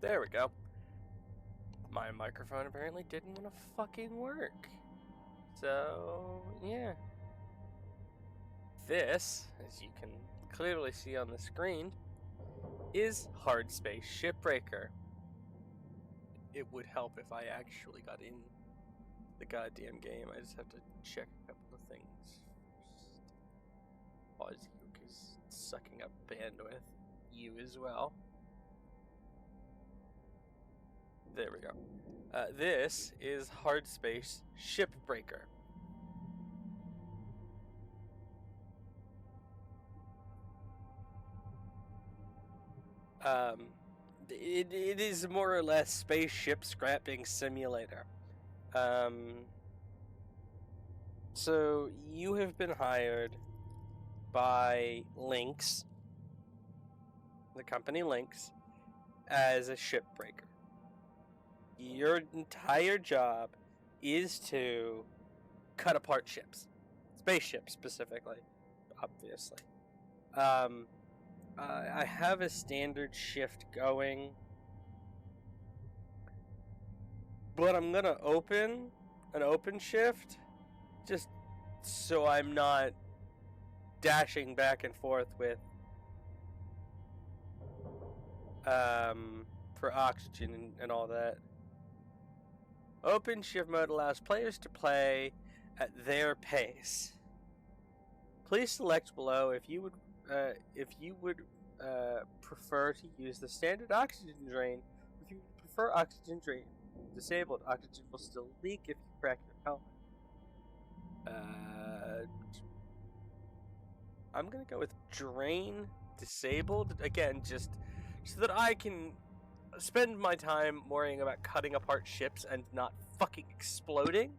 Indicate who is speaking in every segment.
Speaker 1: There we go. My microphone apparently didn't want to fucking work. So, yeah. This, as you can clearly see on the screen, is Hard Space Shipbreaker. It would help if I actually got in the goddamn game. I just have to check a couple of things first. Pause you, because it's sucking up bandwidth. You as well. There we go. This is Hard Space Shipbreaker. It is more or less spaceship scrapping simulator. So you have been hired by Lynx, the company Lynx, as a shipbreaker. Your entire job is to cut apart ships. Spaceships, specifically. Obviously. I have a standard shift going. But I'm gonna open an open shift just so I'm not dashing back and forth with for oxygen and all that. Open shift mode allows players to play at their pace. Please select below if you would prefer to use the standard oxygen drain. If you prefer oxygen drain disabled, oxygen will still leak if you crack your helmet. I'm gonna go with drain disabled again, just so that I can spend my time worrying about cutting apart ships and not fucking exploding.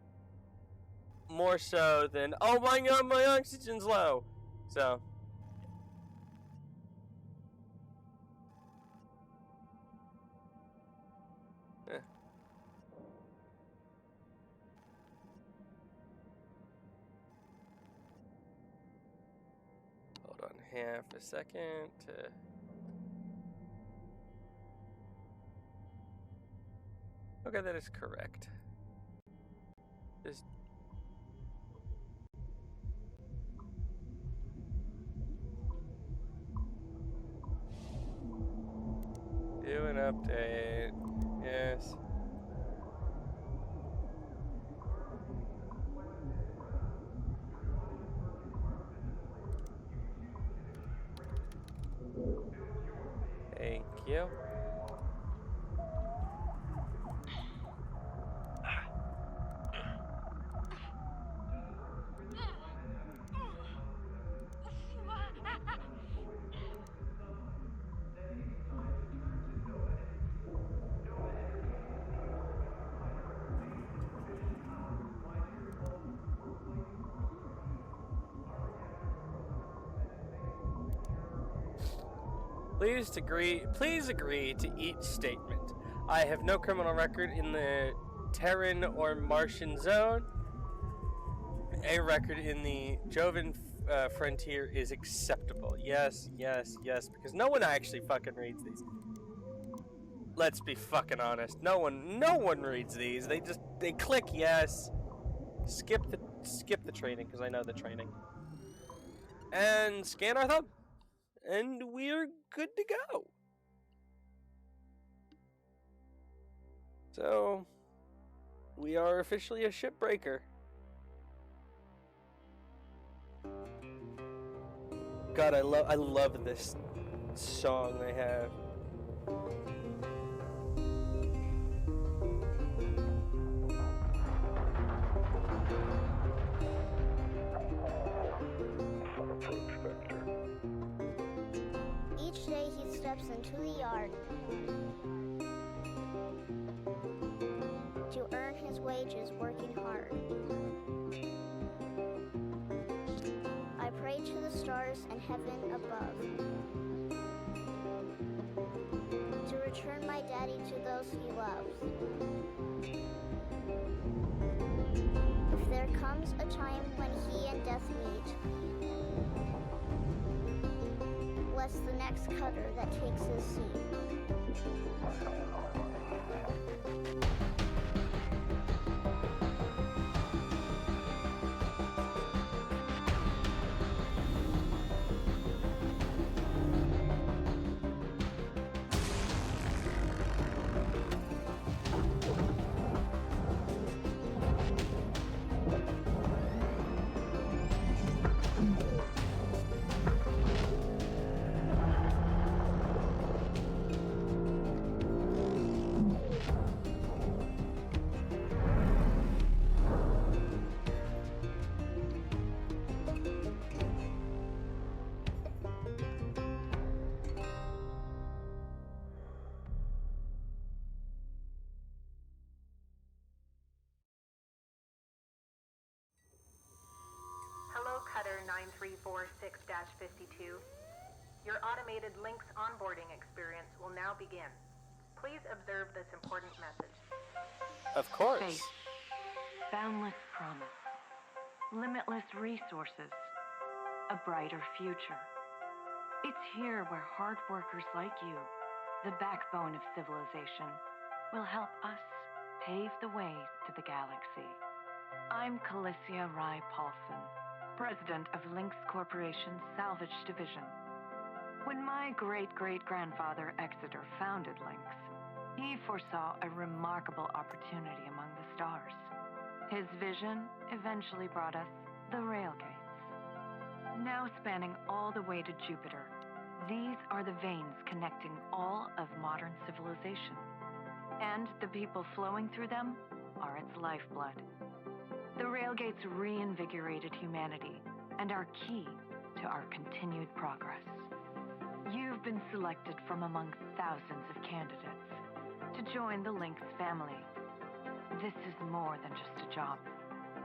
Speaker 1: More so than, oh my god, my oxygen's low. So. Hold on half a second to... Okay, that is correct. Just... do an update. Yes. Thank you. Please agree to each statement. I have no criminal record in the Terran or Martian zone. A record in the Jovan frontier is acceptable. Yes, yes, yes, because no one actually fucking reads these. Let's be fucking honest. No one reads these. They click yes. Skip the training, because I know the training. And scan our thumb. And we're good to go. So, we are officially a shipbreaker. God, I love this song they have.
Speaker 2: Each day he steps into the yard to earn his wages working hard. I pray to the stars and heaven above to return my daddy to those he loves. If There comes a time when he and death meet. Bless the next cutter that takes his seat.
Speaker 3: Hello, Cutter 9346-52. Your automated Lynx onboarding experience will now begin. Please observe this important message.
Speaker 1: Of course.
Speaker 4: Faith, boundless promise, limitless resources, a brighter future. It's here where hard workers like you, the backbone of civilization, will help us pave the way to the galaxy. I'm Calicia Rye Paulson, president of Lynx Corporation's Salvage Division. When my great-great-grandfather Exeter founded Lynx, he foresaw a remarkable opportunity among the stars. His vision eventually brought us the Railgates. Now spanning all the way to Jupiter, these are the veins connecting all of modern civilization. And the people flowing through them are its lifeblood. The Railgates reinvigorated humanity and are key to our continued progress. You've been selected from among thousands of candidates to join the Lynx family. This is more than just a job.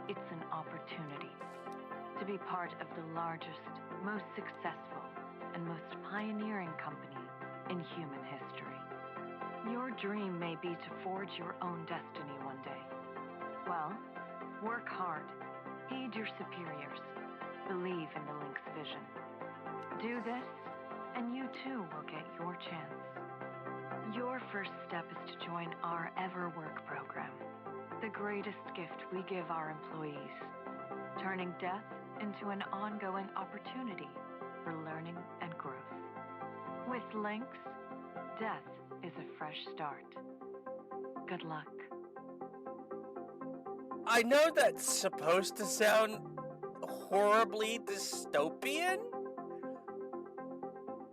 Speaker 4: It's an opportunity to be part of the largest, most successful, and most pioneering company in human history. Your dream may be to forge your own destiny one day. Well, work hard, heed your superiors, believe in the Lynx vision. Do this, and you too will get your chance. Your first step is to join our Ever Work program, the greatest gift we give our employees, turning death into an ongoing opportunity for learning and growth. With Lynx, death is a fresh start. Good luck.
Speaker 1: I know that's supposed to sound horribly dystopian,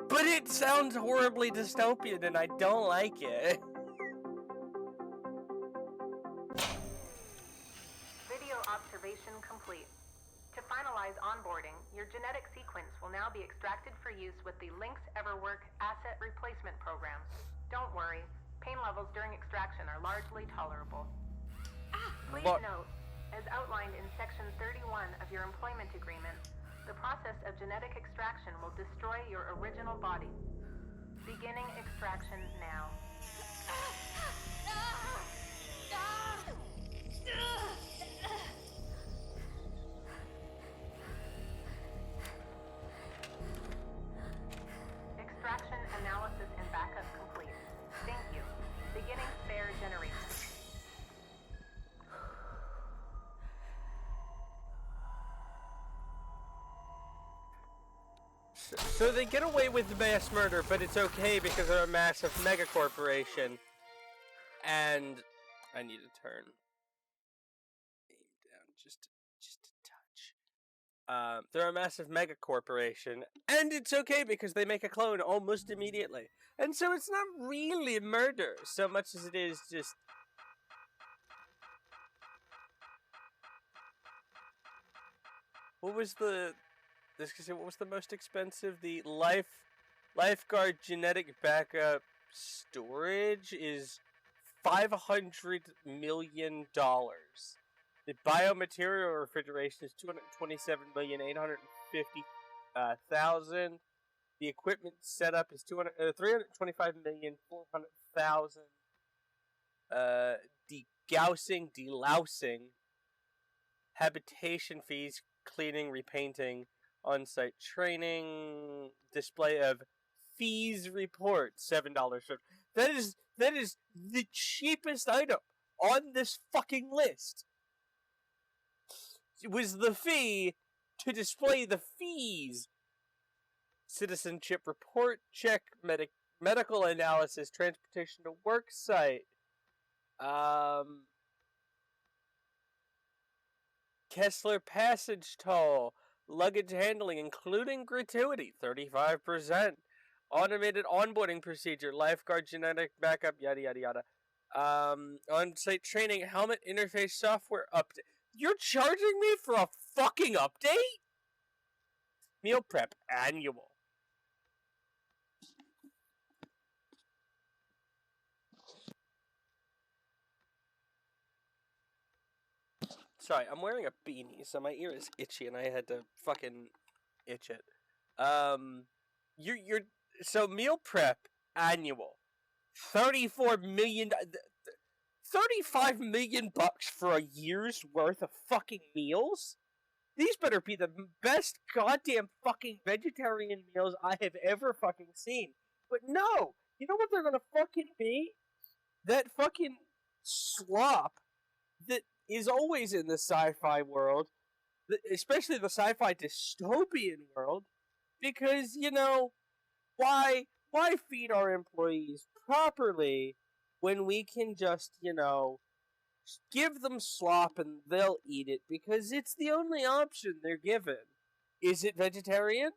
Speaker 1: but it sounds horribly dystopian and I don't like it.
Speaker 3: Video observation complete. To finalize onboarding, your genetic sequence will now be extracted for use with the Lynx EverWork Asset Replacement Program. Don't worry, pain levels during extraction are largely tolerable. Please note, as outlined in Section 31 of your employment agreement, the process of genetic extraction will destroy your original body. Beginning extraction now. Extraction analysis and backup complete. Thank you. Beginning spare generation.
Speaker 1: So they get away with mass murder, but it's okay because they're a massive mega corporation. And I need to turn aim down just a touch. They're a massive mega corporation, and it's okay because they make a clone almost immediately. And so it's not really murder so much as it is just what was the most expensive? The lifeguard genetic backup storage is $500 million. The biomaterial refrigeration is $227,850,000. The equipment setup is $325,400,000. Degaussing, delousing habitation fees, cleaning, repainting, on-site training, display of fees report, $7. That is the cheapest item on this fucking list. It was the fee to display the fees. Citizenship report check, medical analysis, transportation to work site. Kessler passage toll, luggage handling, including gratuity, 35%. Automated onboarding procedure, lifeguard genetic backup, yada yada yada. On-site training, helmet interface software update. You're charging me for a fucking update? Meal prep annual. Sorry, I'm wearing a beanie, so my ear is itchy, and I had to fucking itch it. You're so meal prep annual, $34 million, $35 million for a year's worth of fucking meals. These better be the best goddamn fucking vegetarian meals I have ever fucking seen. But no, you know what they're gonna fucking be? That fucking slop that is always in the sci-fi world, especially the sci-fi dystopian world, because, you know, why feed our employees properly when we can just, you know, give them slop and they'll eat it because it's the only option they're given. Is it vegetarian?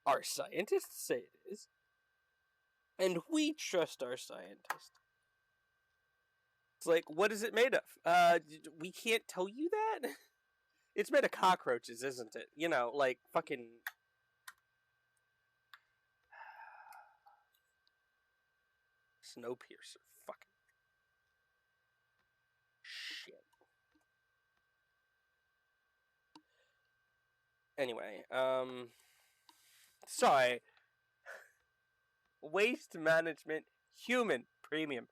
Speaker 1: Our scientists say it is. And we trust our scientists. It's like, what is it made of? We can't tell you that? It's made of cockroaches, isn't it? You know, like fucking... Snowpiercer. Fucking... Shit. Anyway, sorry. Waste management, human premium.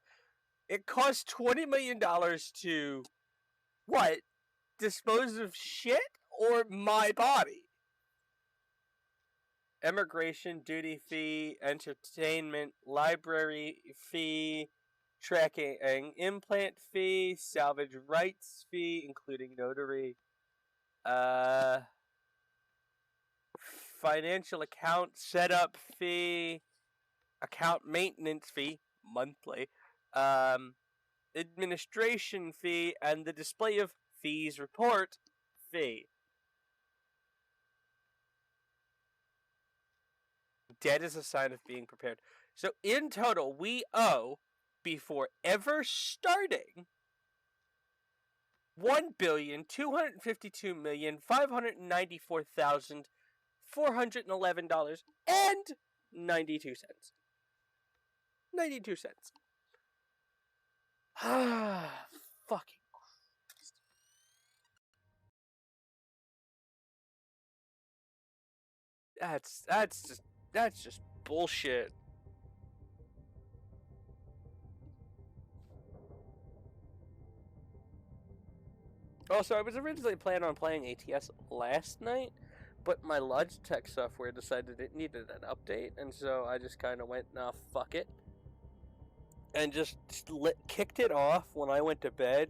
Speaker 1: It costs $20 million to, what? Dispose of shit or my body? Immigration duty fee, entertainment, library fee, tracking implant fee, salvage rights fee, including notary, financial account setup fee, account maintenance fee, monthly, administration fee, and the display of fees report fee. Debt is a sign of being prepared. So in total, we owe, before ever starting, $1,252,594,411.92. 92 cents. Ah, fucking Christ. That's just bullshit. Also, I was originally planning on playing ATS last night, but my Logitech software decided it needed an update, and so I just kind of went, nah, fuck it. And just kicked it off when I went to bed.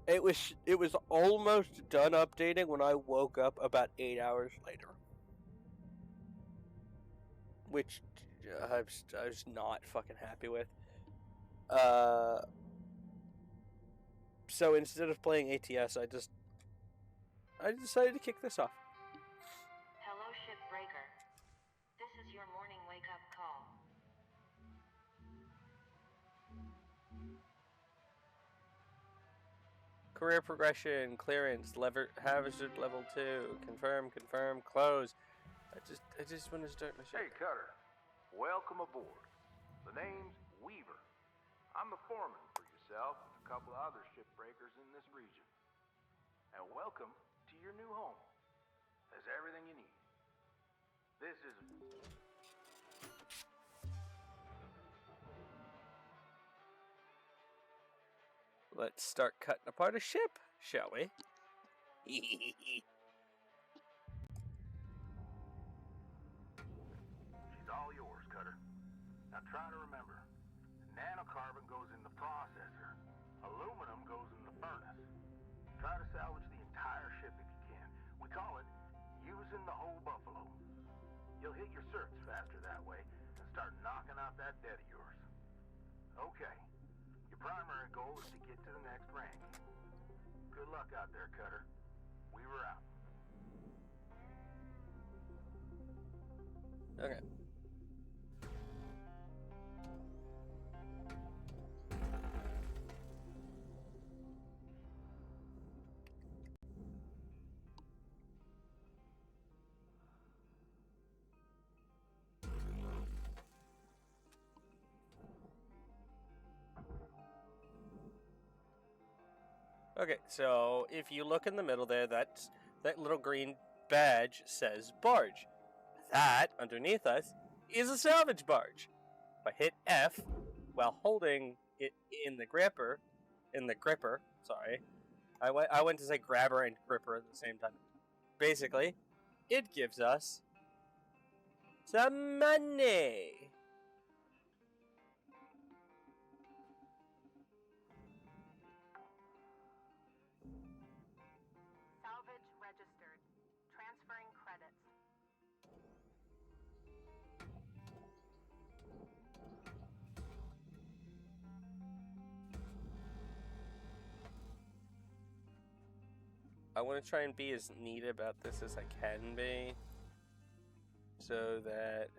Speaker 1: It was almost done updating when I woke up about 8 hours later. Which I was not fucking happy with. So instead of playing ATS, I decided to kick this off.
Speaker 4: Hello, Shipbreaker. This is your morning wake-up call.
Speaker 1: Career progression, clearance, hazard level 2, confirm, close. I just want to start my shit.
Speaker 5: Hey, Cutter. Welcome aboard. The name's Weaver. I'm the foreman for yourself and a couple of other shipbreakers in this region. And welcome to your new home. There's everything you need. This is...
Speaker 1: Let's start cutting apart a ship, shall we?
Speaker 5: She's all yours, Cutter. Now try to remember. Nanocarbon goes in the processor. Aluminum goes in the furnace. Try to salvage the entire ship if you can. We call it using the whole buffalo. You'll hit your certs faster that way and start knocking out that debt of yours. Okay. Your primary goal is to get to the next rank. Good luck out there, Cutter. Weaver out.
Speaker 1: Okay. Okay, so if you look in the middle there, that little green badge says barge. That, underneath us, is a salvage barge. If I hit F while holding it in the gripper, sorry. I went to say grabber and gripper at the same time. Basically, it gives us some money.
Speaker 3: Salvage registered. Transferring credits.
Speaker 1: I want to try and be as neat about this as I can be, so that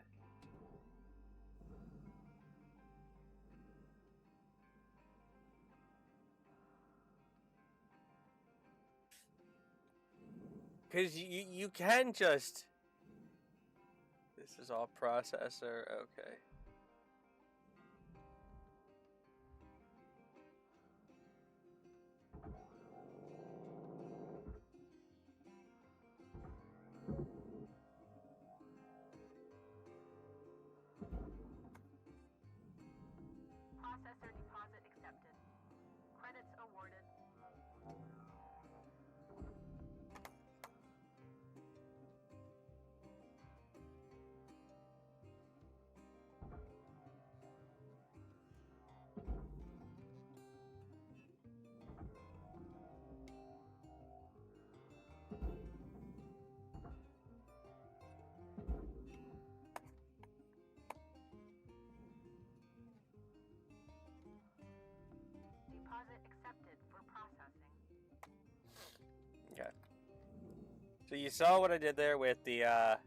Speaker 1: because you can just, this is all processor, okay.
Speaker 3: Processor deposit accepted. Credits awarded. Deposit accepted for processing.
Speaker 1: Okay. So you saw what I did there with the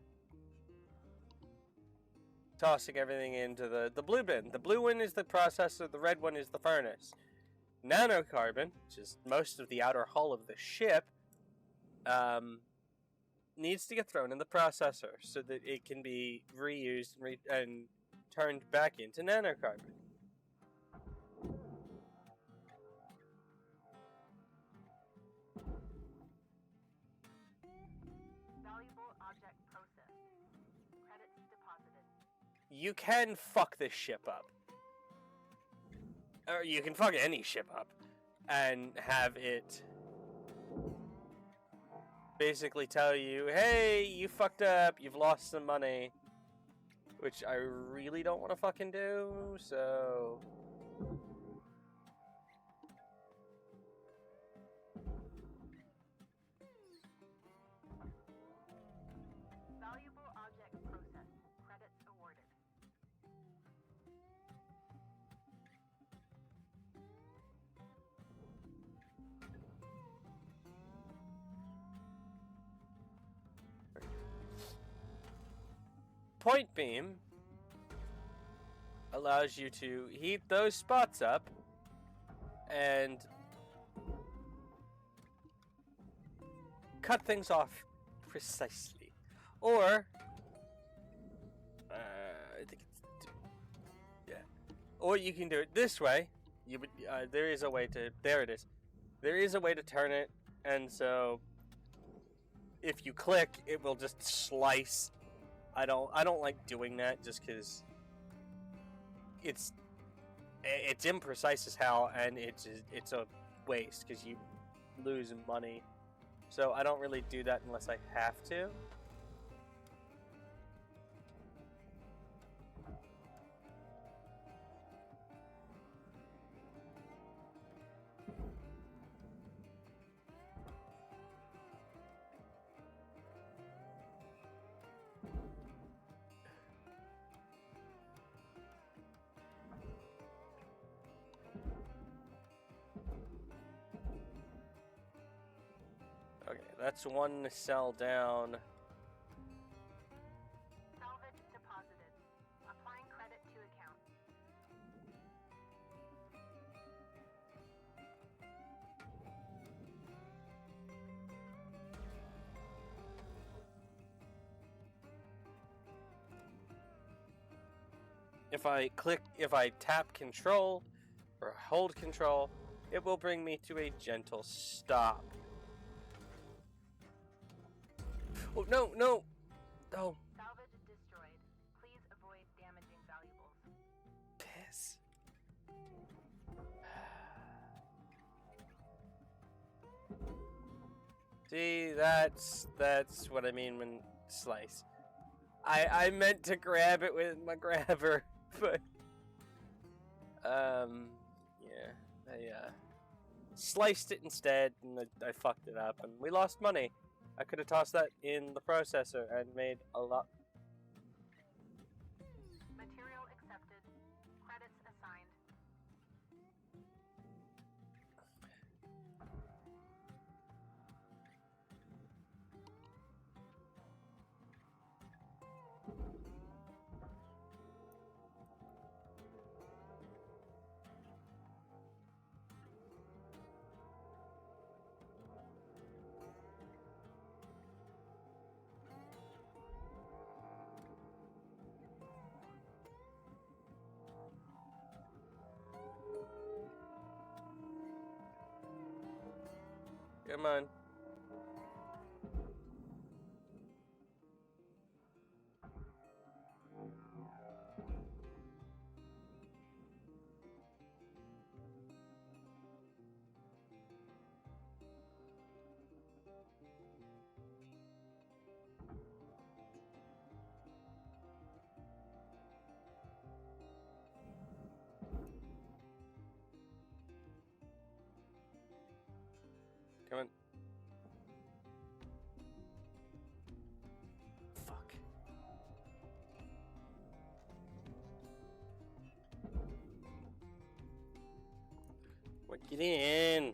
Speaker 1: tossing everything into the blue bin. The blue one is the processor, the red one is the furnace. Nanocarbon, which is most of the outer hull of the ship, needs to get thrown in the processor so that it can be reused and turned back into nanocarbon.
Speaker 3: Valuable object processed. Credits deposited.
Speaker 1: You can fuck this ship up. Or you can fuck any ship up and have it basically tell you, hey, you fucked up, you've lost some money. Which I really don't want to fucking do, so...
Speaker 3: Valuable object processed. Credits awarded.
Speaker 1: Point beam allows you to heat those spots up and cut things off precisely. Or, I think it's, yeah. Or you can do it this way. You would, there is a way to, there it is. There is a way to turn it, and so if you click, it will just slice. I don't like doing that just because it's imprecise as hell, and it's a waste because you lose money. So I don't really do that unless I have to. Okay, that's one cell down.
Speaker 3: Salvage deposited. Applying credit to account.
Speaker 1: If I tap control or hold control, it will bring me to a gentle stop. Oh, no, no! Oh.
Speaker 3: Salvage destroyed. Please avoid damaging valuables.
Speaker 1: Piss. See, that's what I mean when slice. I meant to grab it with my grabber, but yeah, I sliced it instead, and I fucked it up, and we lost money. I could have tossed that in the processor and made a lot.
Speaker 3: Material accepted. Credits assigned.
Speaker 1: Come on. Come on. Fuck. What? Get in.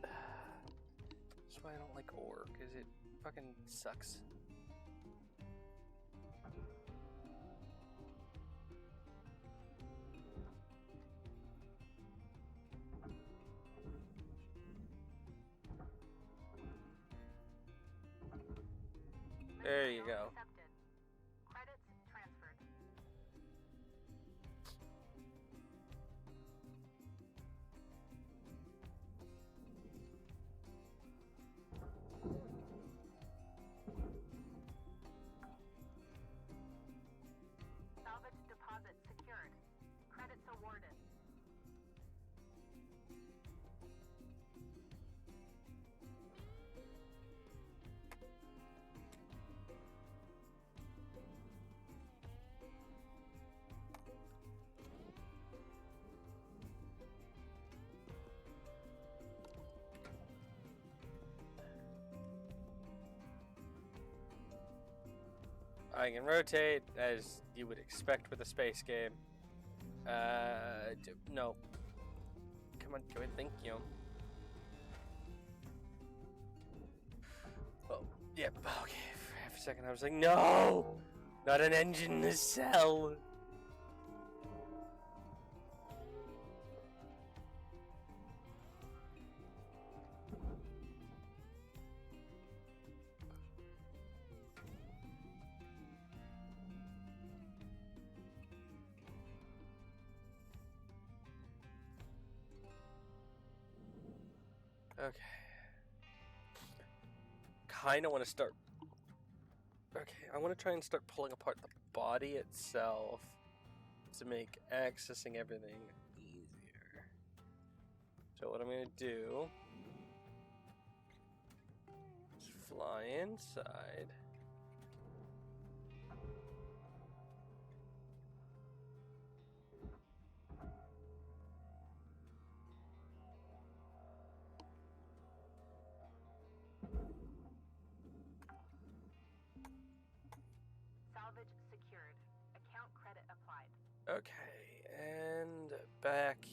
Speaker 1: That's why I don't like ore, because it fucking sucks. There you go.
Speaker 3: Accepted. Credits transferred. Salvage deposit secured. Credits awarded.
Speaker 1: I can rotate, as you would expect with a space game. No. Come on, go ahead, thank you. Oh, yep, okay. For half a second I was like, no! Not an engine in this cell! Okay. Kinda want to start. Okay, I want to try and start pulling apart the body itself to make accessing everything easier. So what I'm gonna do is fly inside.
Speaker 3: Salvage secured. Account credit applied.
Speaker 1: Okay, and back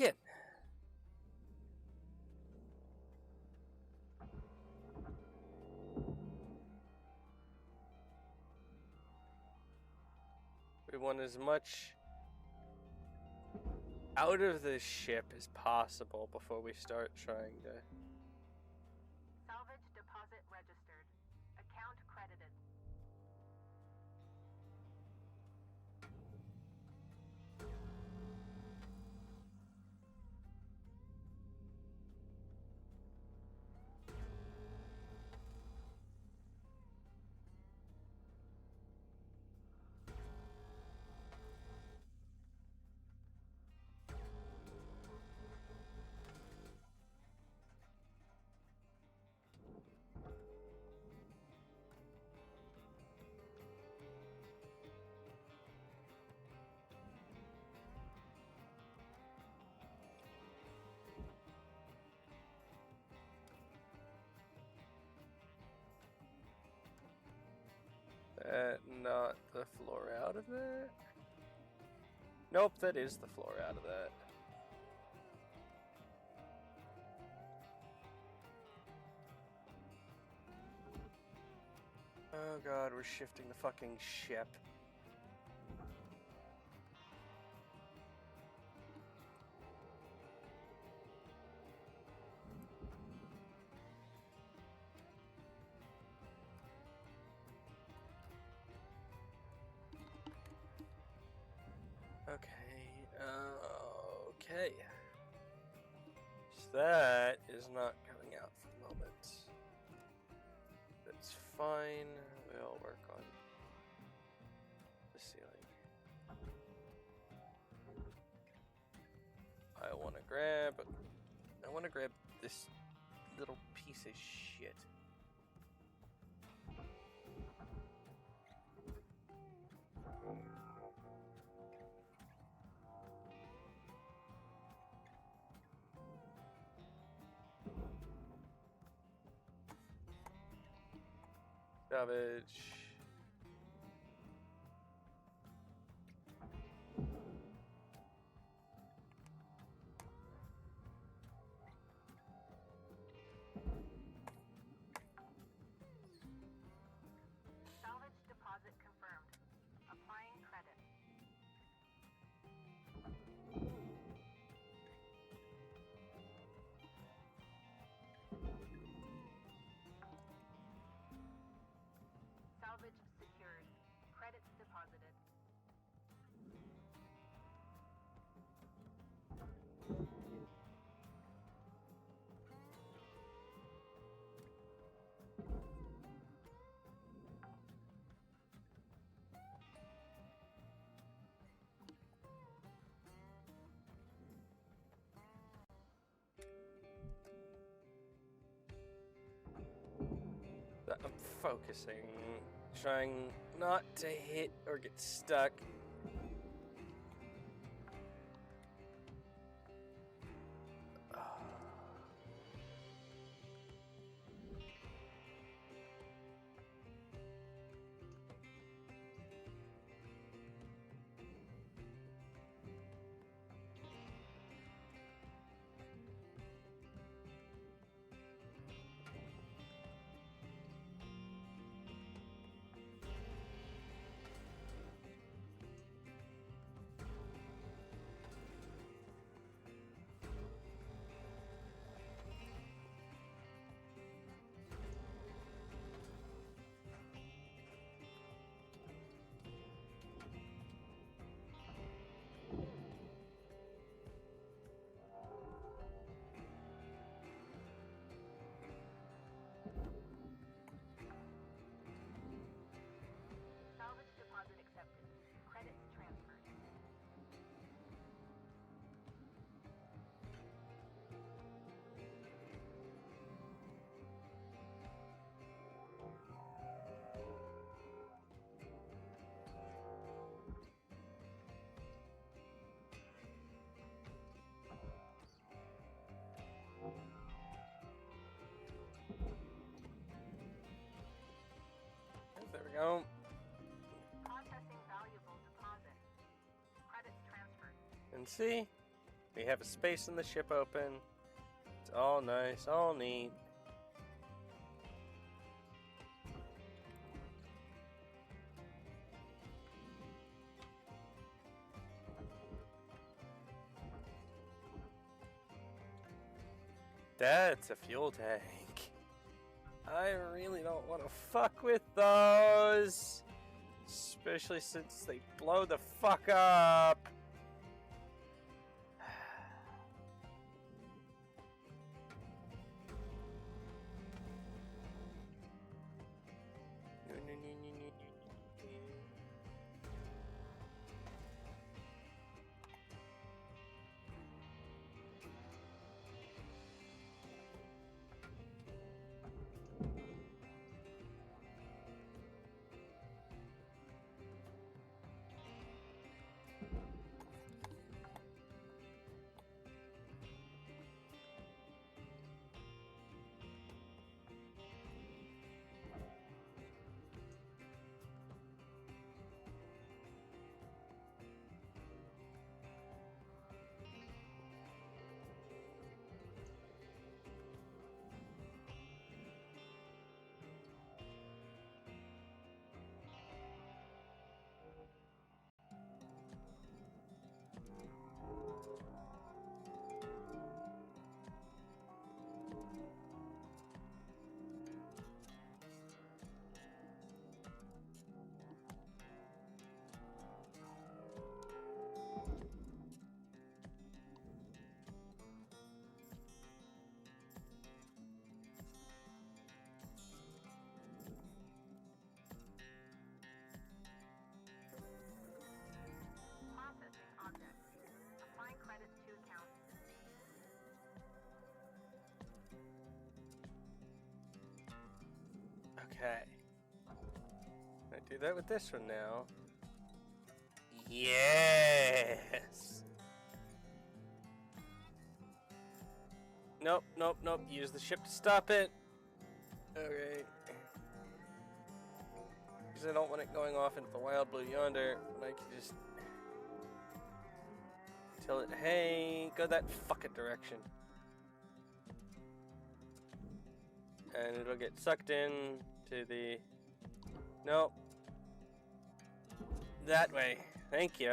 Speaker 1: in. We want as much out of the ship as possible before we start trying to.
Speaker 3: Salvage deposit registered. Account credited.
Speaker 1: Not the floor out of that? Nope, that is the floor out of that. Oh god, we're shifting the fucking ship. Okay. So that is not coming out for the moment. That's fine. We'll work on the ceiling. I want to grab this little piece of shit. Savage.
Speaker 3: Salvage deposit confirmed. Applying credit. Salvage secured. Credits deposited.
Speaker 1: I'm focusing, trying not to hit or get stuck. we go.
Speaker 3: Processing valuable deposit. Credits transferred.
Speaker 1: And see, we have a space in the ship open. It's all nice, all neat. That's a fuel tank. I really don't want to fuck with those. Especially since they blow the fuck up.
Speaker 3: Processing object. Applying credits to account.
Speaker 1: Okay. Can I do that with this one now? Yes! Nope, nope, nope. Use the ship to stop it. Okay. Because I don't want it going off into the wild blue yonder. And I can just tell it, hey, go that fucking direction. And it'll get sucked in to the... Nope. That way. Thank you.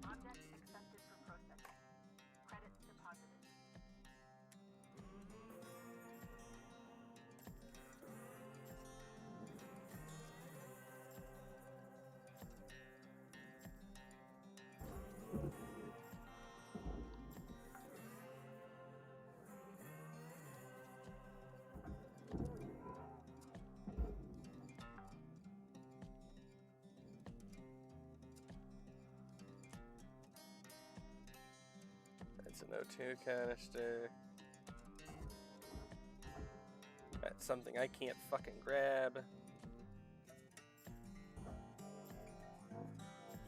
Speaker 3: Object accepted for processing. Credits deposited.
Speaker 1: That's an O2 canister. That's something I can't fucking grab.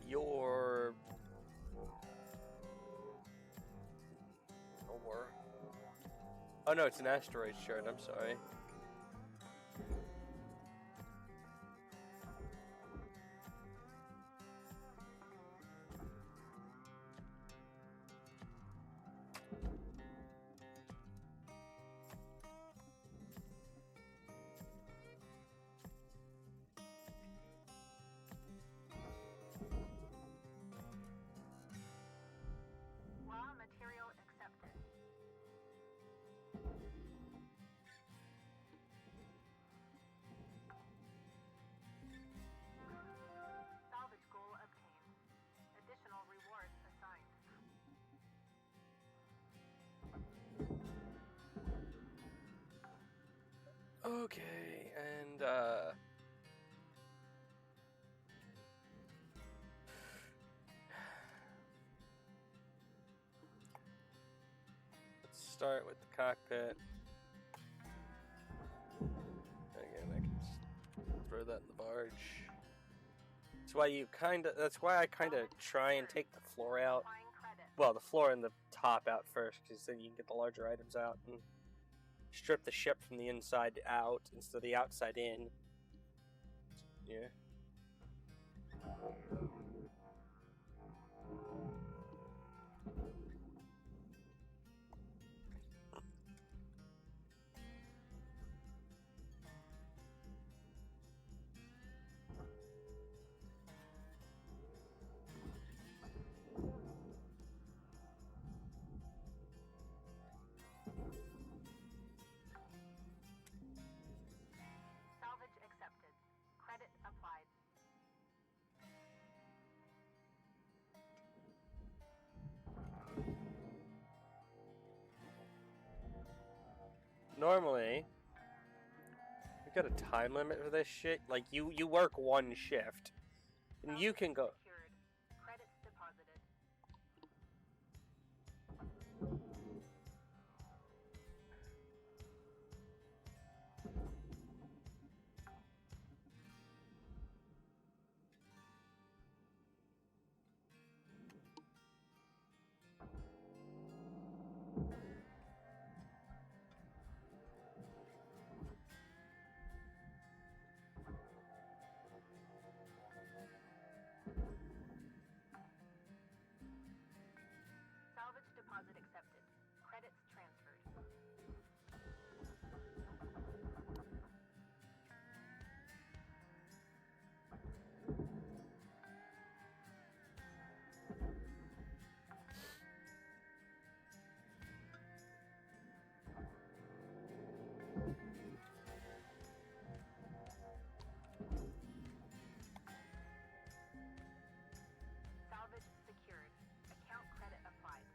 Speaker 1: Your... Oh no, it's an asteroid shard, I'm sorry.
Speaker 3: Raw material accepted. Salvage goal obtained. Additional rewards assigned.
Speaker 1: Okay, and let's start with the cockpit. Again, I can just throw that in the barge. That's why you that's why I kind of try and take the floor out.
Speaker 3: Applying credit.
Speaker 1: Well, the floor and the top out first, because then you can get the larger items out and strip the ship from the inside out instead of the outside in. Yeah.
Speaker 3: Salvage accepted. Credit applied.
Speaker 1: Normally, we got a time limit for this shit. Like, you work one shift, and you can go.
Speaker 3: Secured. Credits deposited. Salvage deposit accepted. Credits transferred. Salvage secured. Account credit applied.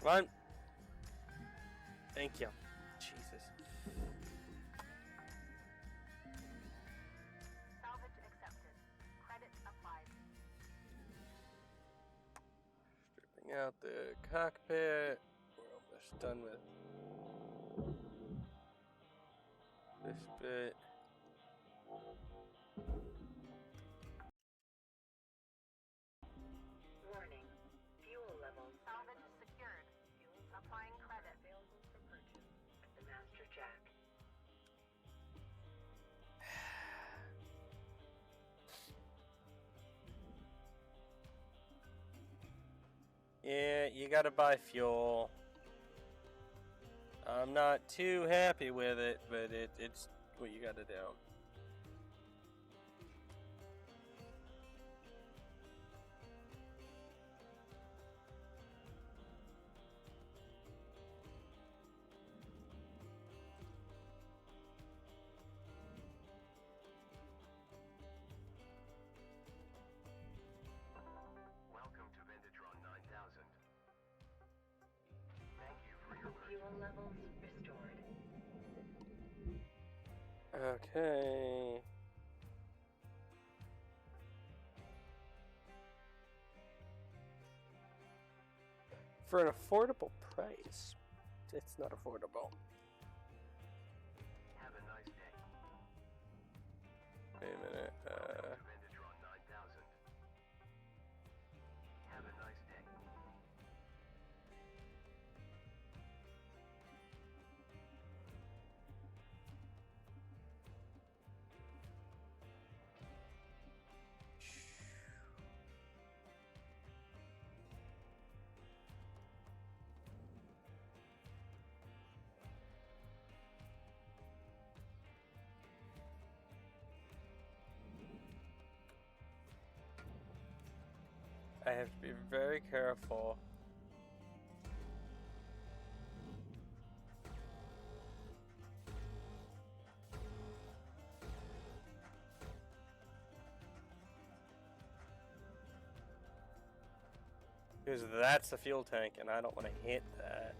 Speaker 1: Come on. Thank you. Jesus.
Speaker 3: Salvage accepted. Credit applied.
Speaker 1: Stripping out the cockpit. We're almost done with this bit.
Speaker 4: Warning. Fuel levels
Speaker 3: Salvage secured. Applying credit.
Speaker 4: available for purchase at the Master Jack.
Speaker 1: Yeah, you gotta buy fuel. I'm not too happy with it, but it's what you gotta do.
Speaker 5: Welcome to Vintatron 9000. Thank you for your
Speaker 4: Fuel levels restored.
Speaker 1: Okay. For an affordable price, it's not affordable.
Speaker 5: Have a nice day.
Speaker 1: Wait a minute.
Speaker 5: Welcome to Vintatron 9000. Have a nice day.
Speaker 1: I have to be very careful. Because that's the fuel tank, and I don't want to hit that.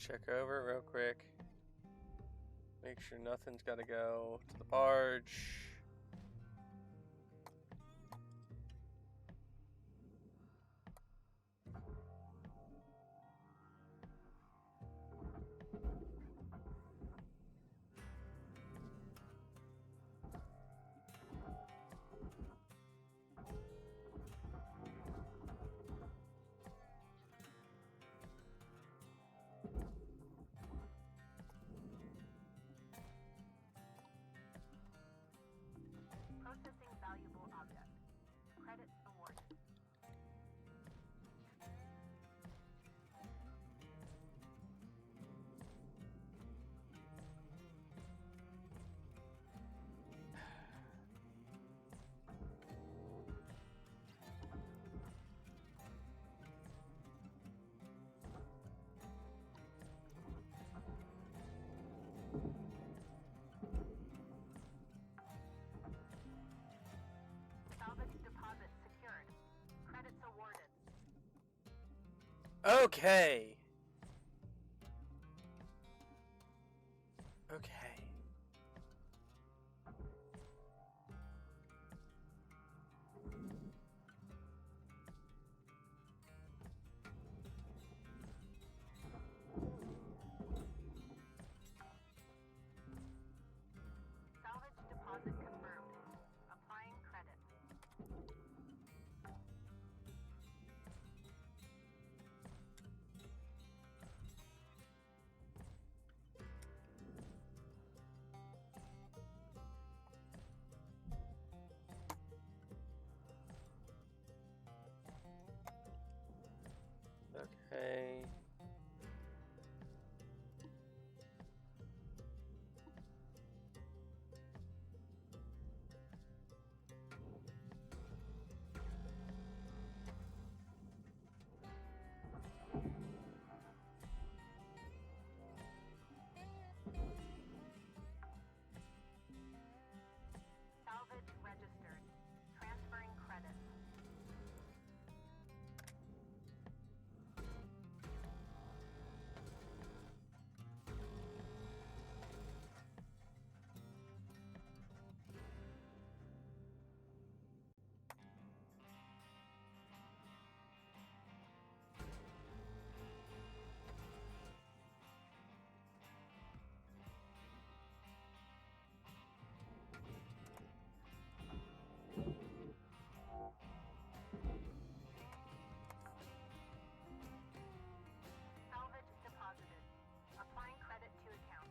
Speaker 1: check over it real quick. Make sure nothing's got to go to the barge.
Speaker 3: Processing valuable object. Credits awarded. Salvage deposit secured. Credits awarded.
Speaker 1: Okay. Okay.
Speaker 3: Salvage deposit confirmed. Applying credit.
Speaker 1: Okay.
Speaker 3: Salvage registered. Transferring credits. Salvage deposited. Applying credit to account.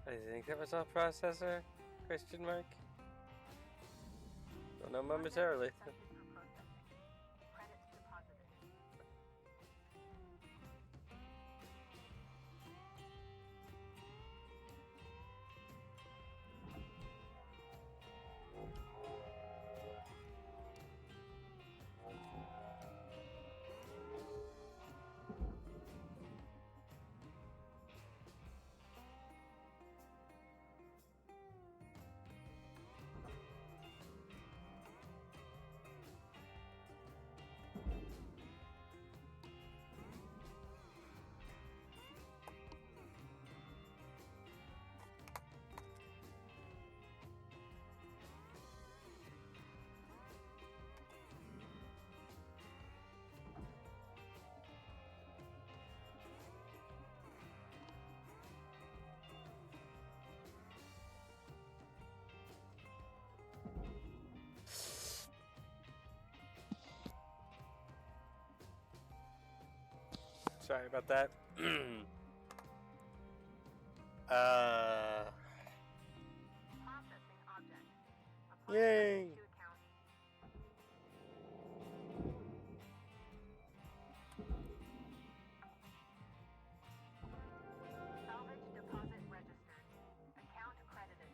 Speaker 1: I think that was off processor? Question mark? Don't know momentarily.
Speaker 3: Accepted for processing. Credits deposited.
Speaker 1: Sorry about that.
Speaker 3: Processing object. Applying
Speaker 1: Yay.
Speaker 3: credit to account. Salvage deposit registered. Account credited.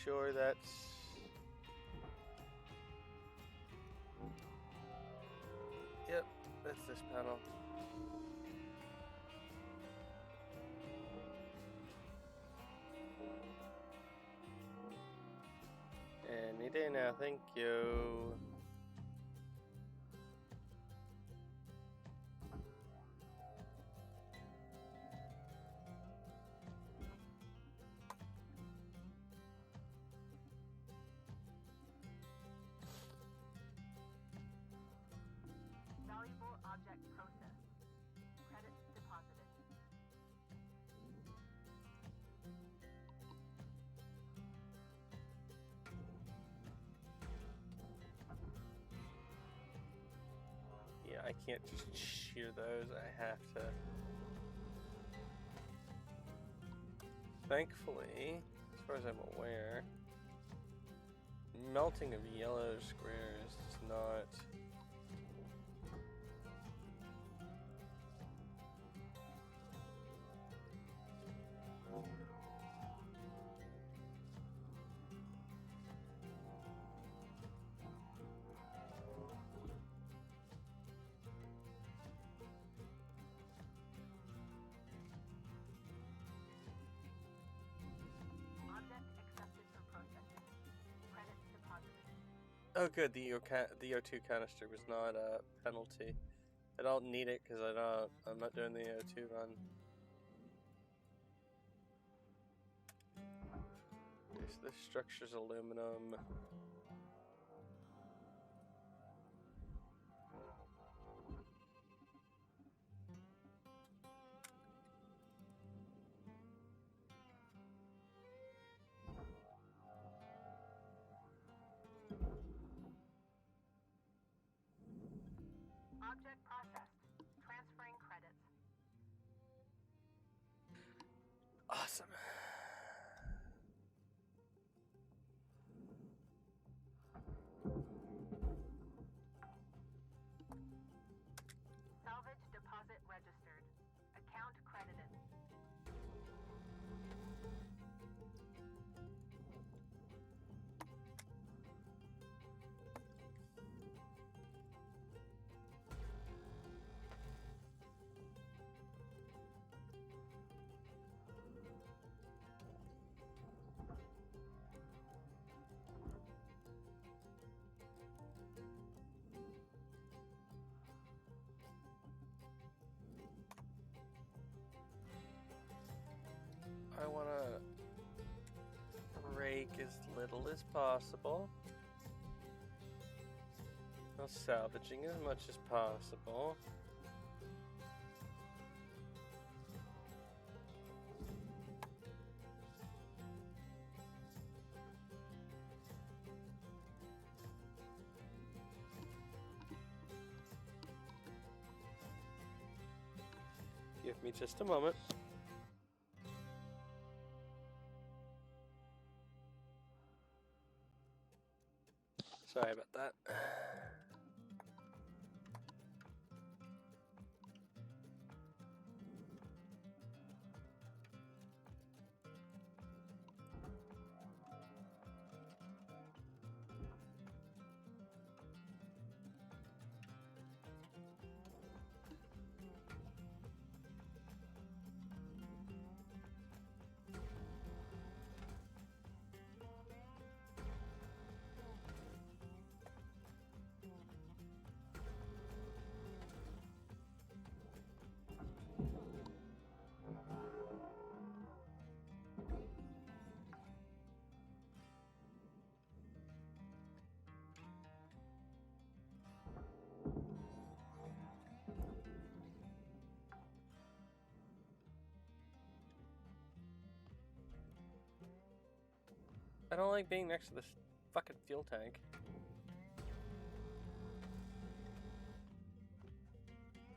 Speaker 1: sure that's... Yep, that's this panel. Any day now, thank you.
Speaker 3: Valuable object processed. Credits deposited.
Speaker 1: Yeah, I can't just shear those. I have to. Thankfully, as far as I'm aware, melting of yellow squares is not.
Speaker 3: Object accepted for processing. Credits deposited.
Speaker 1: Oh, good. The O2 canister was not a penalty. I don't need it because I'm not doing the O2 run. This structure's aluminum.
Speaker 3: Object processed. Transferring credits.
Speaker 1: Awesome.
Speaker 3: Salvage deposit registered. Account credited.
Speaker 1: I want to break as little as possible while salvaging as much as possible. Give me just a moment. Sorry about that. I don't like being next to this fucking fuel tank.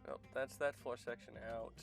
Speaker 1: Oh, that's that floor section out.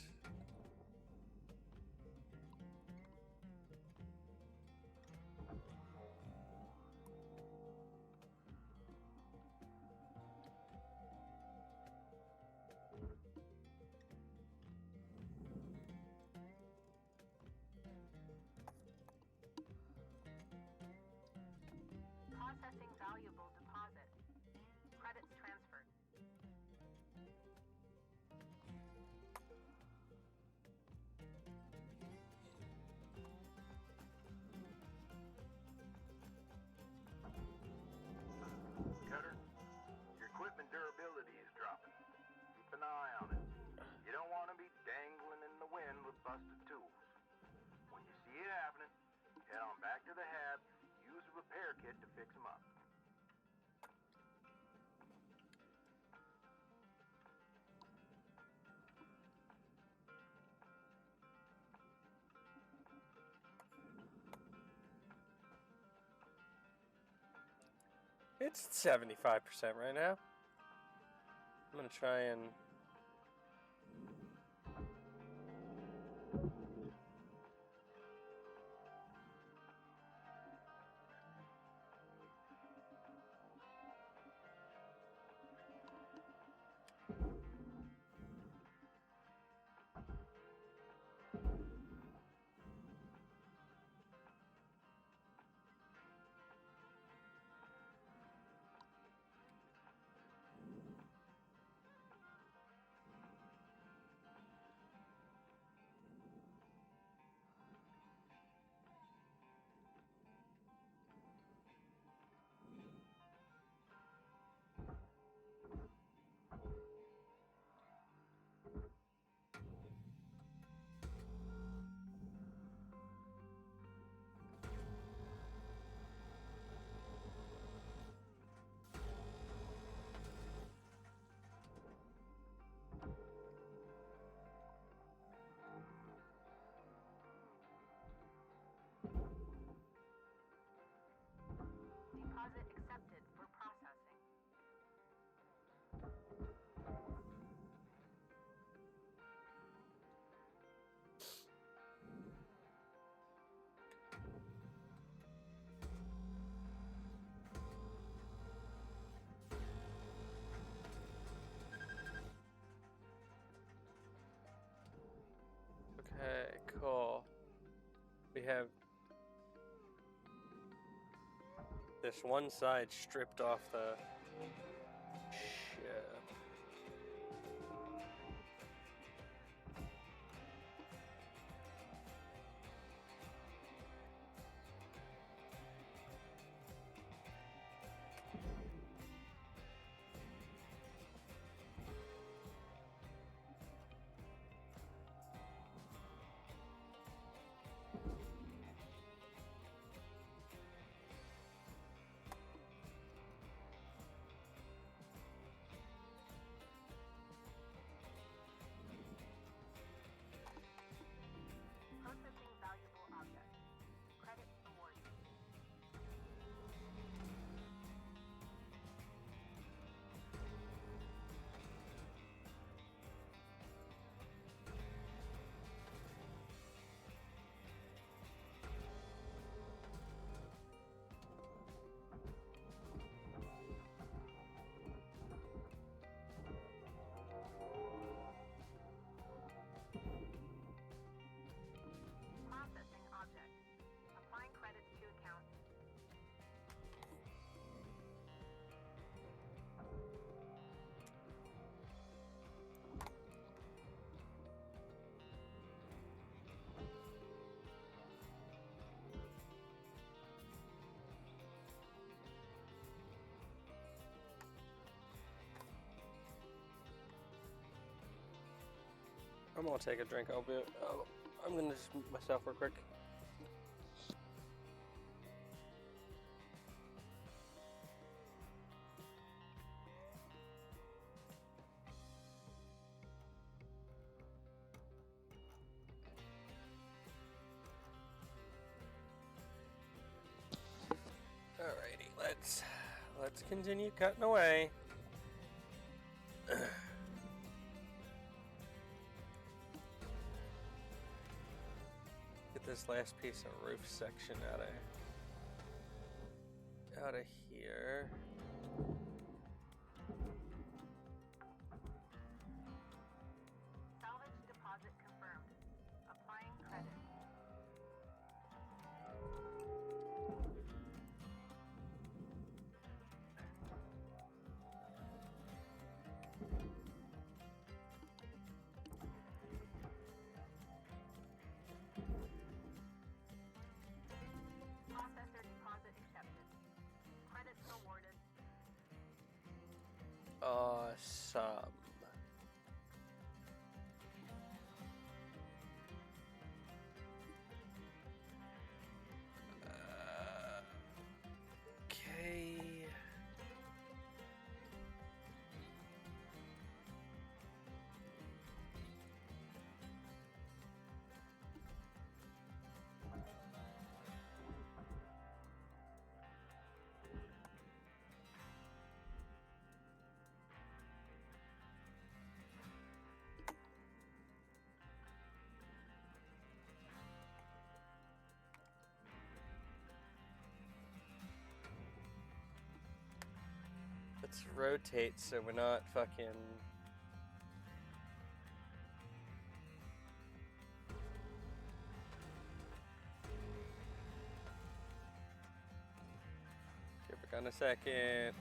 Speaker 5: kit to fix them up.
Speaker 1: It's 75% right now. I'm gonna try and
Speaker 3: Deposit accepted for processing.
Speaker 1: okay, cool. We have this one side stripped off the ship.
Speaker 3: Processing valuable objects. Credit awarded. Processing object. Applying credits to account.
Speaker 1: I'm gonna take a drink. I'm gonna just mute myself real quick. Alrighty, let's continue cutting away. Get this last piece of roof section out of here.
Speaker 3: Salvage deposit confirmed. Applying credit. Processor deposit accepted. Credits awarded.
Speaker 1: Awesome. Let's rotate so we're not fucking... Give it on a second.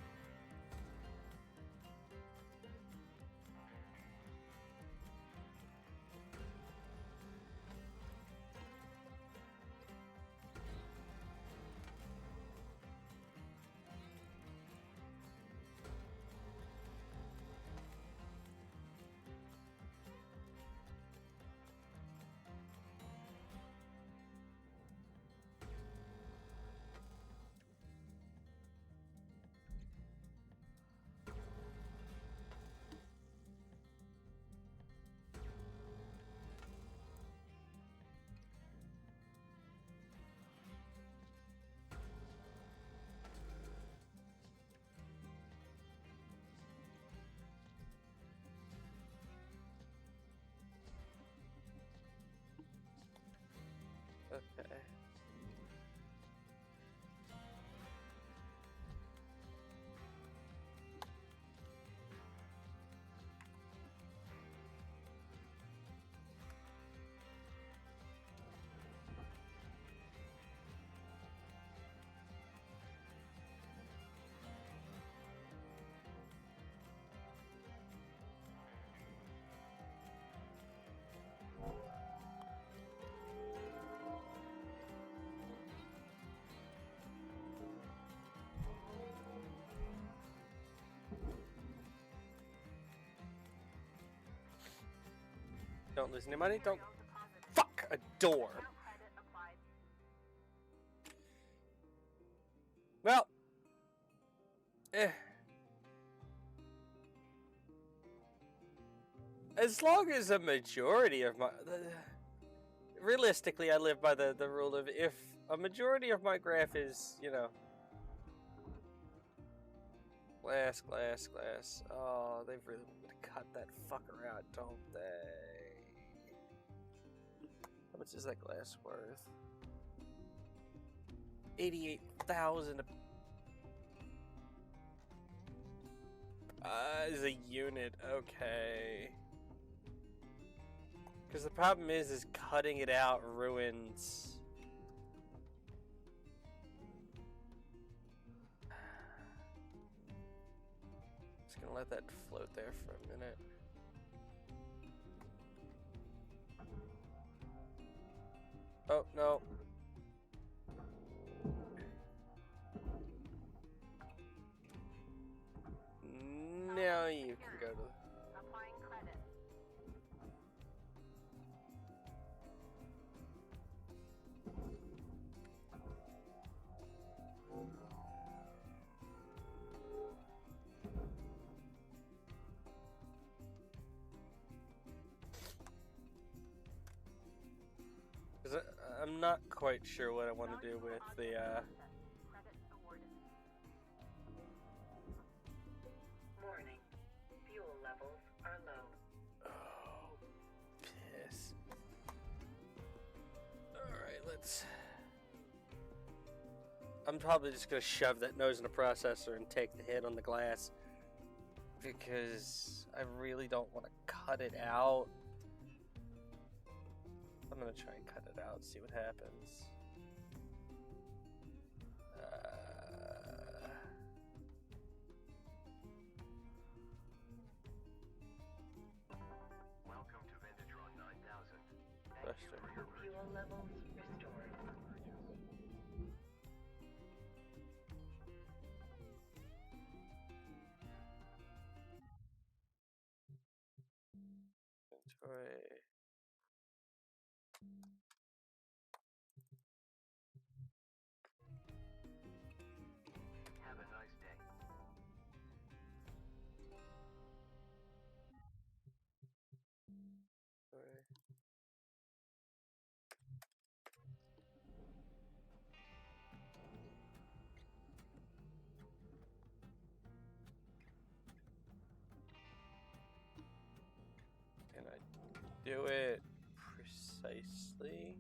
Speaker 1: Okay. Don't lose any money. Don't fuck a door. Well, as long as a majority of my... realistically, I live by the rule of if a majority of my graph is, you know... Glass, glass, glass. Oh, they've really cut that fucker out, don't they? How much is that glass worth? 88,000 is a unit, okay. Because the problem is cutting it out ruins. Just gonna let that float there for a minute. Oh, no. Now you can go to...
Speaker 3: Applying credit.
Speaker 1: Because I'm not quite sure what I want to do with the,
Speaker 3: Credit awarded.
Speaker 4: Warning. Fuel levels are low.
Speaker 1: Oh, piss. Alright, let's... I'm probably just gonna shove that nose in the processor and take the hit on the glass. Because I really don't want to cut it out. I'm gonna try and cut it out, see what happens.
Speaker 5: Welcome to Vendatron 9000.
Speaker 1: Thank
Speaker 5: you for your
Speaker 4: Fuel levels restored.
Speaker 1: Inventory.
Speaker 5: Have a nice day.
Speaker 1: Inventory. Can I do it precisely?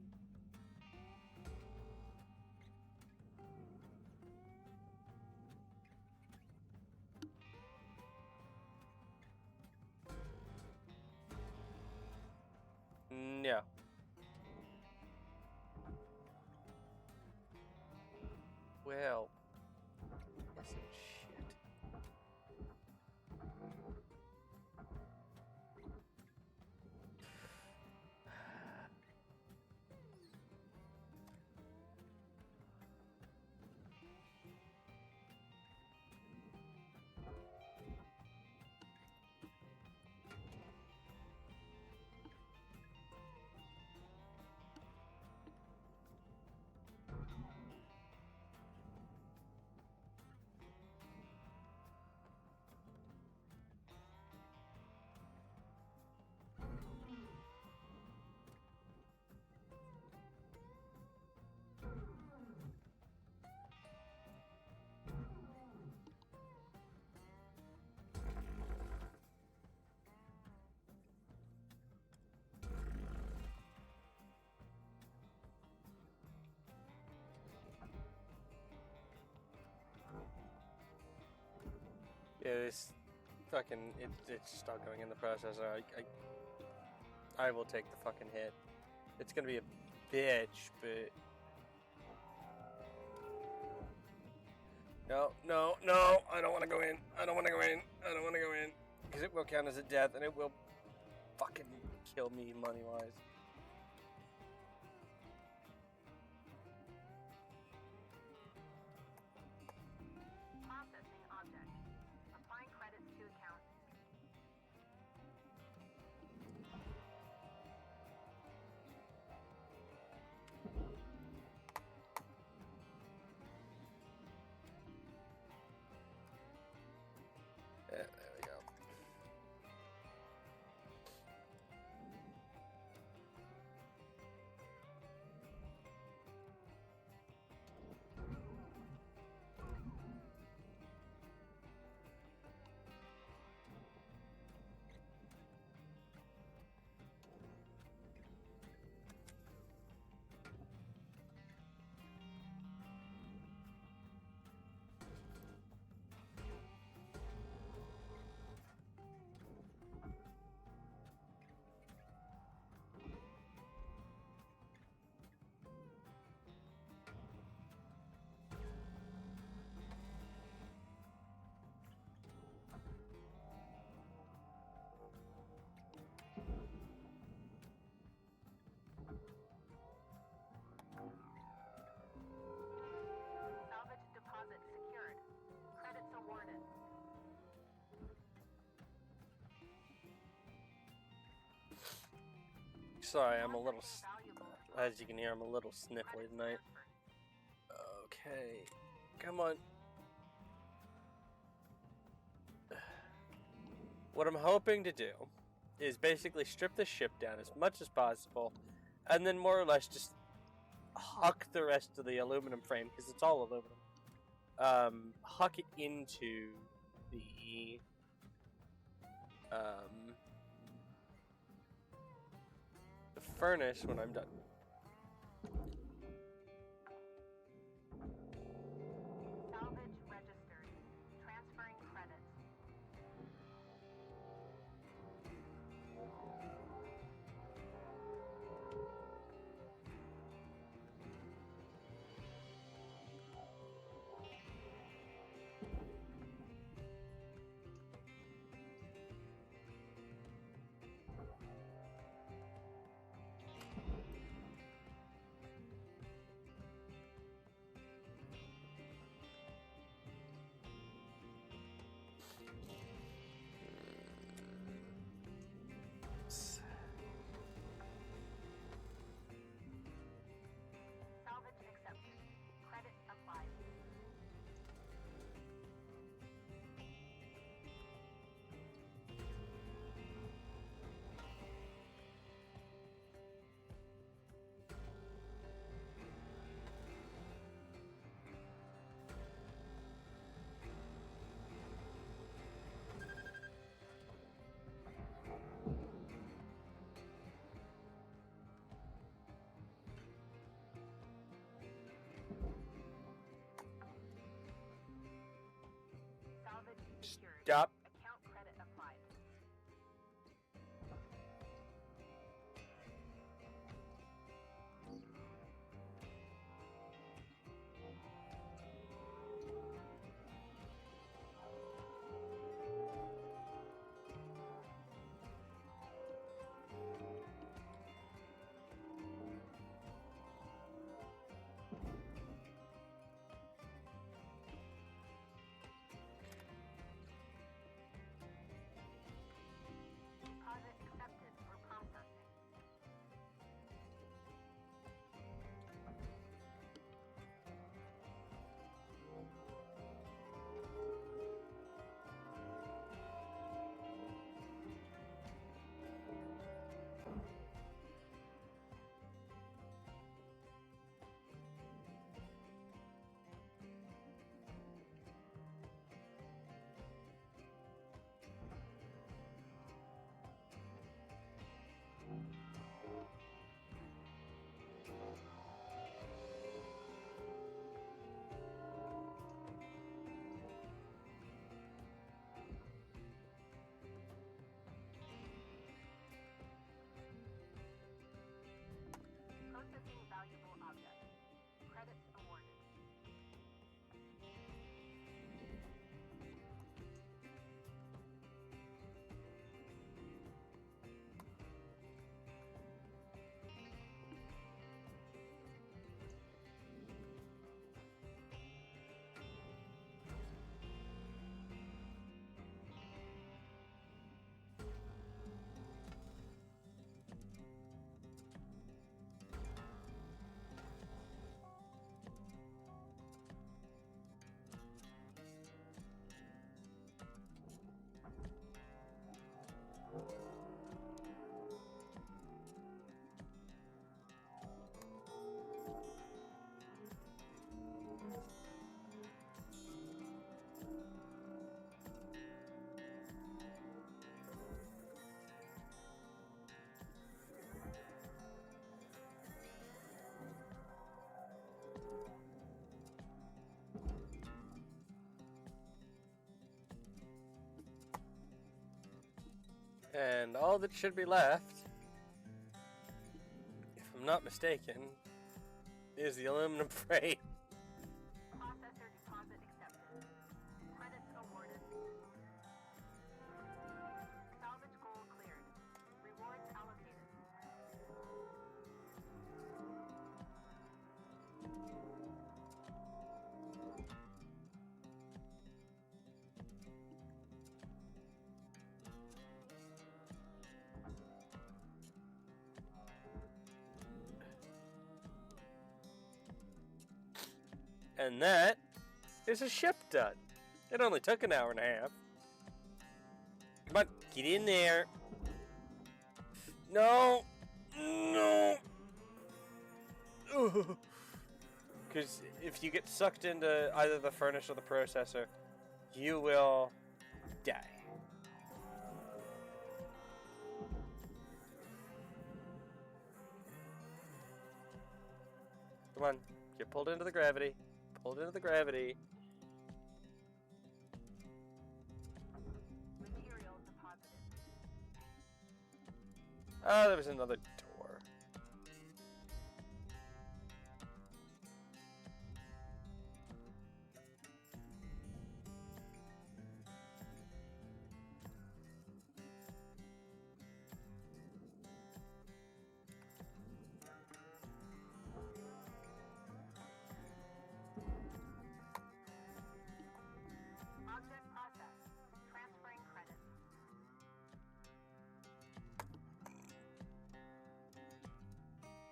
Speaker 1: Yeah. Well, isn't shit. Yeah, this fucking it's still going in the processor. I will take the fucking hit. It's gonna be a bitch, but no, I don't want to go in. I don't want to go in. Because it will count as a death, and it will fucking kill me money-wise.
Speaker 3: Processing object. Applying credits to account.
Speaker 1: Yeah, there we go.
Speaker 3: Salvage deposit secured. Credits awarded.
Speaker 1: Sorry, I'm a little,
Speaker 3: Valuable.
Speaker 1: as you can hear, I'm a little sniffly tonight. Okay, come on. What I'm hoping to do is basically strip the ship down as much as possible, and then more or less just huck the rest of the aluminum frame, because it's all aluminum. Huck it into the furnace when I'm done.
Speaker 3: Salvage registered. Transferring credits. Credits awarded.
Speaker 1: And all that should be left, if I'm not mistaken, is the aluminum frame.
Speaker 3: Processor deposit accepted. Credits awarded. Salvage goal cleared. Rewards allocated.
Speaker 1: And that is a ship done. It only took an hour and a half. Come on, get in there. No. No. Because if you get sucked into either the furnace or the processor, you will die. Come on, get pulled into the gravity. Pulled into the gravity.
Speaker 3: Material deposited.
Speaker 1: Oh, there was another door.
Speaker 3: Object processed. Transferring credits.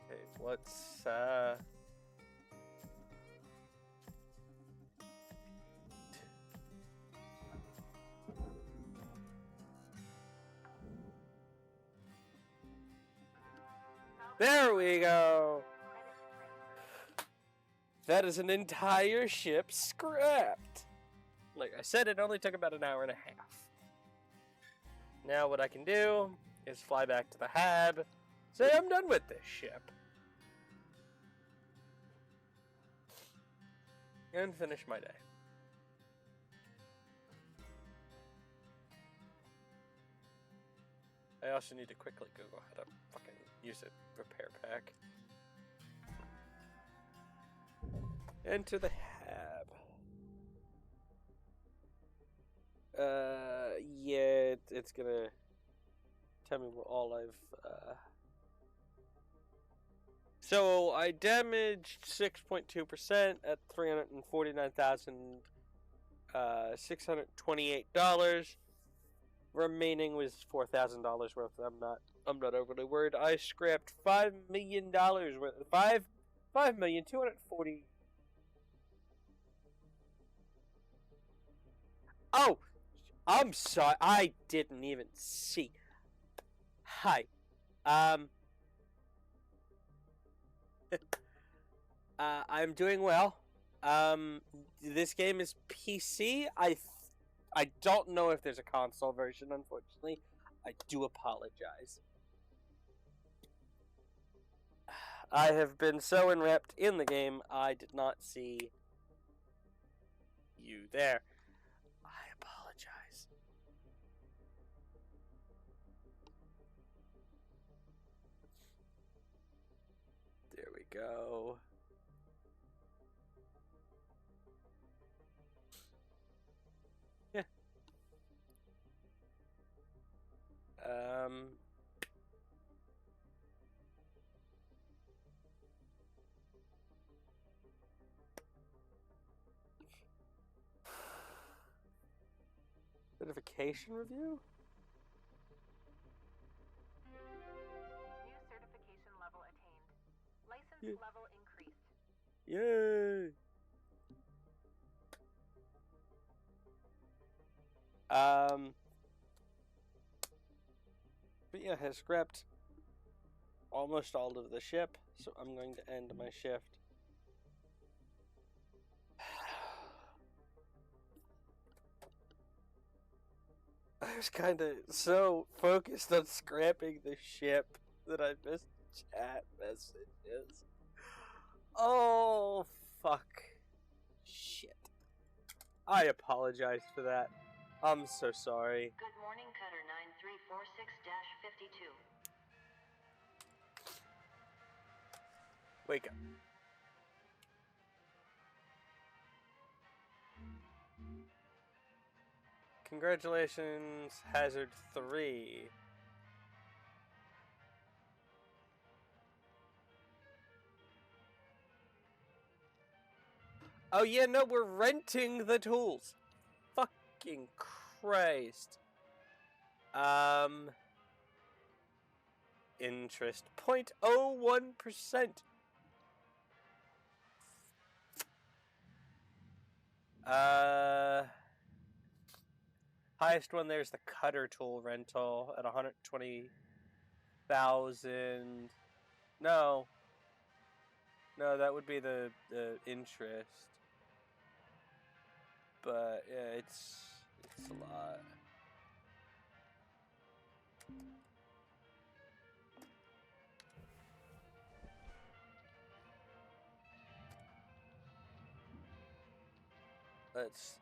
Speaker 1: Okay, let's there we go. That is an entire ship scrapped. Like I said, it only took about an hour and a half. Now what I can do is fly back to the hab, say I'm done with this ship, and finish my day. I also need to quickly Google how to fucking use a repair pack. Enter the hab. Yeah, it's gonna tell me what all I've, So, I damaged 6.2% at $349,628. Remaining was $4,000 worth. I'm not overly worried. I scrapped $5 million worth. $5,240,000. Oh, I'm sorry. I didn't even see. Hi. I'm doing well. This game is PC. I don't know if there's a console version, unfortunately. I do apologize. I have been so enwrapped in the game, I did not see you there. I apologize. There we go. Certification review?
Speaker 3: New certification level attained. License level increased.
Speaker 1: Yay! But yeah, has scrapped almost all of the ship, so I'm going to end my shift. I was kind of so focused on scrapping the ship that I missed chat messages. Oh, fuck. Shit. I apologize for that. I'm so sorry.
Speaker 4: Good morning, Cutter 9346-52.
Speaker 1: Wake up. Congratulations, Hazard 3. Oh yeah, no, we're renting the tools. Fucking Christ. Interest 0.01%. Highest one there's the cutter tool rental at 120,000. No, that would be the interest. But yeah, it's a lot. Let's.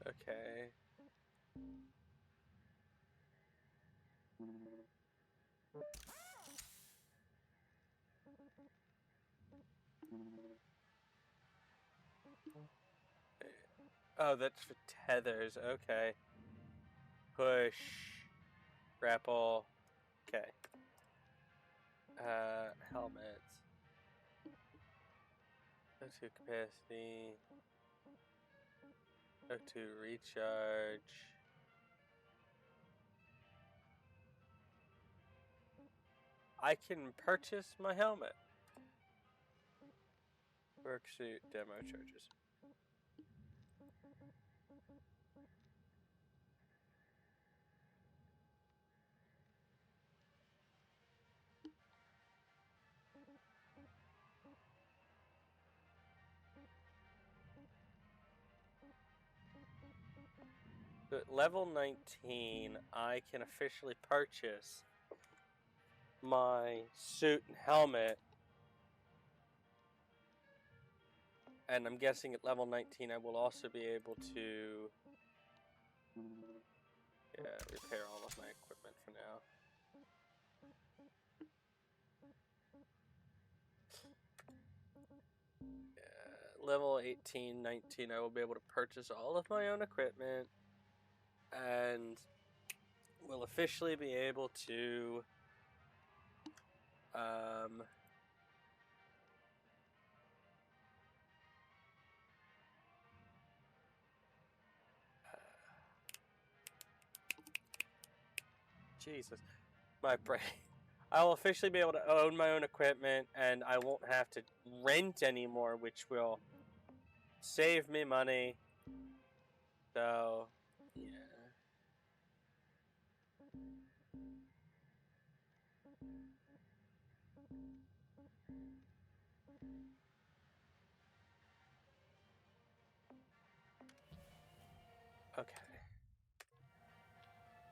Speaker 1: Okay. Oh, that's for tethers. Okay. Push. Grapple. Okay. Helmets. O2 capacity. O2 recharge. I can purchase my helmet. Worksuit demo charges. So at level 19, I can officially purchase my suit and helmet. And I'm guessing at level 19, I will also be able to repair all of my equipment for now. Level 18, 19, I will be able to purchase all of my own equipment and will officially be able to Jesus, my brain. I will officially be able to own my own equipment and I won't have to rent anymore, which will save me money. So, yeah. Okay.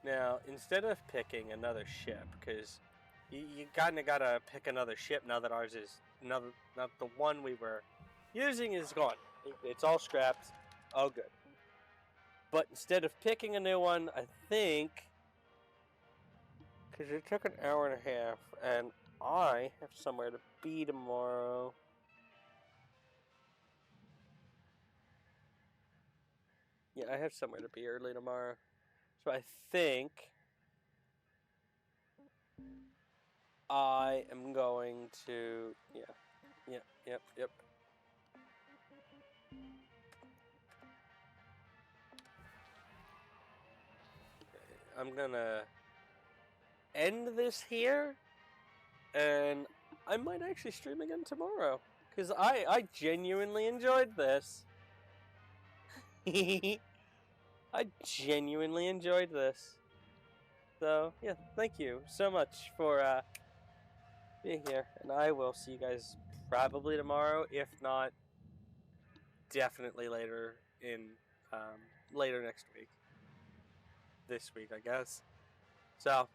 Speaker 1: Now, instead of picking another ship, because you kind of gotta pick another ship now that ours is not the one we were using is gone. It's all scrapped. All good. But instead of picking a new one, I think, because it took an hour and a half, and I have somewhere to be tomorrow. Yeah, I have somewhere to be early tomorrow. So I think I am going to, yep. I'm gonna end this here, and I might actually stream again tomorrow, because I genuinely enjoyed this. I genuinely enjoyed this. So, yeah, thank you so much for being here, and I will see you guys probably tomorrow, if not definitely later later next week. This week, I guess. So,